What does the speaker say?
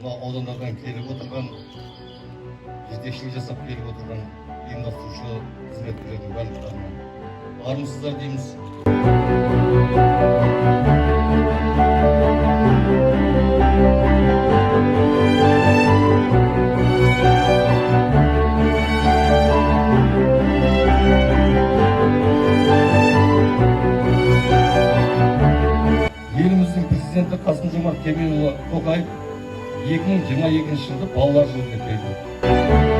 мына аудандардан келіп отырған, жетекшілік жасап келіп отырған ұйымдастырушы қызметкерлердің барлықтарына армысыздар дейміз. Еліміздің президенті Қасым-Жомарт Кемелұлы Тоқаев 2022 жылды балалар жылы деп белгіледі.